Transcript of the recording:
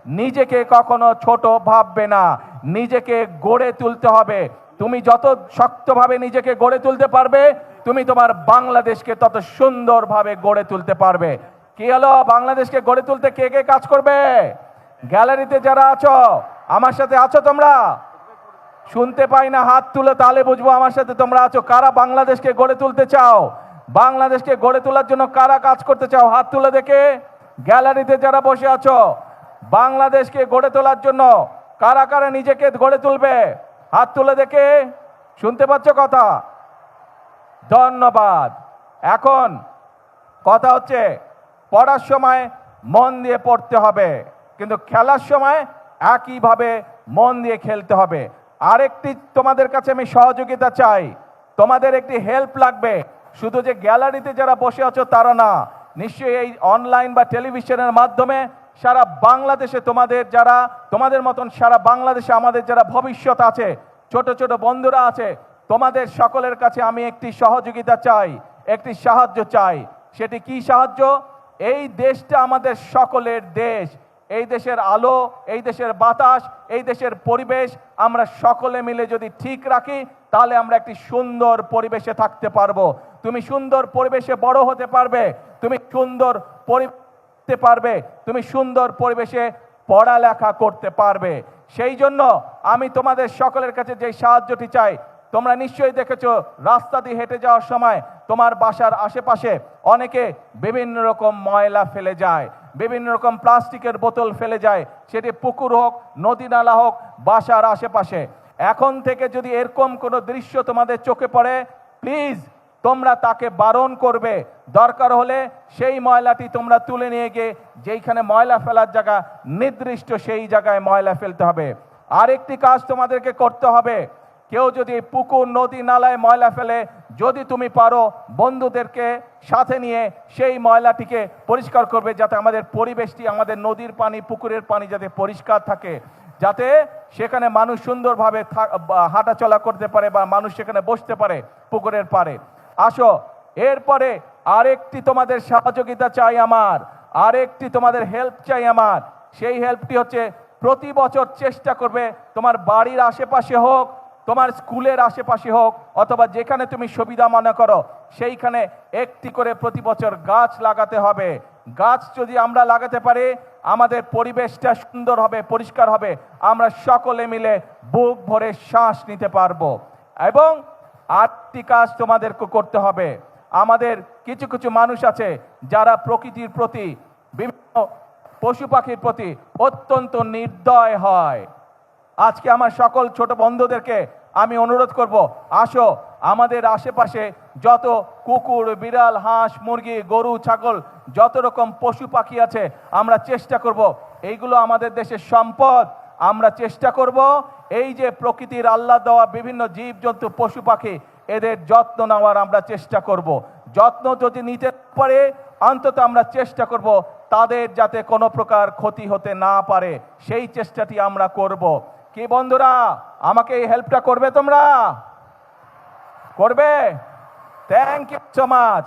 নিজেকে কখনো ছোট ভাববে না, নিজেকে গড়ে তুলতে হবে। তুমি যত শক্তভাবে নিজেকে গড়ে তুলতে পারবে, তুমি তোমার বাংলাদেশকে তত সুন্দরভাবে গড়ে তুলতে পারবে। কি হলো, বাংলাদেশকে গড়ে তুলতে কে কে কাজ করবে? গ্যালারিতে যারা আছো, আমার সাথে আছো তোমরা? শুনতে পাই না, হাত তুলে তাহলে বুঝবো আমার সাথে তোমরা আছো। কারা বাংলাদেশকে গড়ে তুলতে চাও? বাংলাদেশকে গড়ে তোলার জন্য কারা কাজ করতে চাও? হাত তুলে দেখে। গ্যালারিতে যারা বসে আছো, বাংলাদেশকে গড়ে তোলার জন্য কারা কারা নিজেকে গড়ে তুলবে? হাত তুলে দেখে। শুনতে পাচ্ছ কথা? ধন্যবাদ। এখন কথা হচ্ছে, পড়ার সময় মন দিয়ে পড়তে হবে, কিন্তু খেলার সময় একইভাবে মন দিয়ে খেলতে হবে। আরেকটি তোমাদের কাছে আমি সহযোগিতা চাই, তোমাদের একটি হেল্প লাগবে। শুধু যে গ্যালারিতে যারা বসে আছো তারা না, নিশ্চয়ই এই অনলাইন বা টেলিভিশনের মাধ্যমে সারা বাংলাদেশে তোমাদের মতন সারা বাংলাদেশে আমাদের যারা ভবিষ্যৎ আছে, ছোট ছোট বন্ধুরা আছে, তোমাদের সকলের কাছে আমি একটি সহযোগিতা চাই, একটি সাহায্য চাই। সেটি কি সাহায্য? এই দেশটা আমাদের সকলের দেশ। এই দেশের আলো, এই দেশের বাতাস, এই দেশের পরিবেশ আমরা সকলে মিলে যদি ঠিক রাখি, তাহলে আমরা একটি সুন্দর পরিবেশে থাকতে পারবো। তুমি সুন্দর পরিবেশে বড় হতে পারবে, তুমি সুন্দর পরিবেশে পারবে, তুমি সুন্দর পরিবেশে পড়ালেখা করতে পারবে। সেই জন্য আমি তোমাদের সকলের কাছে যে সাহায্যটি চাই, তোমরা নিশ্চয়ই দেখেছো রাস্তা দিয়ে হেঁটে যাওয়ার সময় তোমার বাসার আশেপাশে অনেকে বিভিন্ন রকম ময়লা ফেলে যায়, বিভিন্ন রকম প্লাস্টিকের বোতল ফেলে যায়, সেটি পুকুর হোক, নদী নালা হোক, বাসার আশেপাশে। এখন থেকে যদি এরকম কোনো দৃশ্য তোমাদের চোখে পড়ে, প্লিজ তোমরা তাকে বারণ করবে। দরকার হলে সেই ময়লাটি তোমরা তুলে নিয়ে গিয়ে যেইখানে ময়লা ফেলার জায়গা নির্দিষ্ট সেই জায়গায় ময়লা ফেলতে হবে। আরেকটি কাজ তোমাদেরকে করতে হবে, কেউ যদি পুকুর নদী নালায় ময়লা ফেলে, যদি তুমি পারো বন্ধুদেরকে সাথে নিয়ে সেই ময়লাটিকে পরিষ্কার করবে, যাতে আমাদের পরিবেশটি, আমাদের নদীর পানি, পুকুরের পানি যাতে পরিষ্কার থাকে, যাতে সেখানে মানুষ সুন্দরভাবে হাঁটাচলা করতে পারে বা মানুষ সেখানে বসতে পারে পুকুরের পাড়ে। আসো, এরপরে আরেকটি তোমাদের সহযোগিতা চাই আমার, আরেকটি তোমাদের হেল্প চাই আমার। সেই হেল্পটি হচ্ছে, প্রতি বছর চেষ্টা করবে তোমার বাড়ির আশেপাশে হোক, তোমার স্কুলের আশেপাশে হোক, অথবা যেখানে তুমি সুবিধা মনে করো, সেইখানে একটি করে প্রতি বছর গাছ লাগাতে হবে। গাছ যদি আমরা লাগাতে পারি, আমাদের পরিবেশটা সুন্দর হবে, পরিষ্কার হবে, আমরা সকলে মিলে বুক ভরে শ্বাস নিতে পারবো। এবং আরেকটি কাজ তোমাদেরকে করতে হবে, আমাদের কিছু কিছু মানুষ আছে যারা প্রকৃতির প্রতি, বিভিন্ন পশু পাখির প্রতি অত্যন্ত নির্দয় হয়। আজকে আমার সকল ছোট বন্ধুদেরকে আমি অনুরোধ করব, আসো আমাদের আশেপাশে যত কুকুর, বিড়াল, হাঁস, মুরগি, গরু, ছাগল, যত রকম পশু পাখি আছে, আমরা চেষ্টা করব, এইগুলো আমাদের দেশের সম্পদ। আমরা চেষ্টা করব এই যে প্রকৃতির আল্লাহ দেওয়া বিভিন্ন জীবজন্তু, পশু পাখি, এদের যত্ন নেওয়ার আমরা চেষ্টা করব। যত্ন যদি নিতে পারে, অন্তত আমরা চেষ্টা করব তাদের যাতে কোনো প্রকার ক্ষতি হতে না পারে, সেই চেষ্টাটি আমরা করব। কি বন্ধুরা, আমাকে এই হেল্পটা করবে? তোমরা করবে? Thank you so much.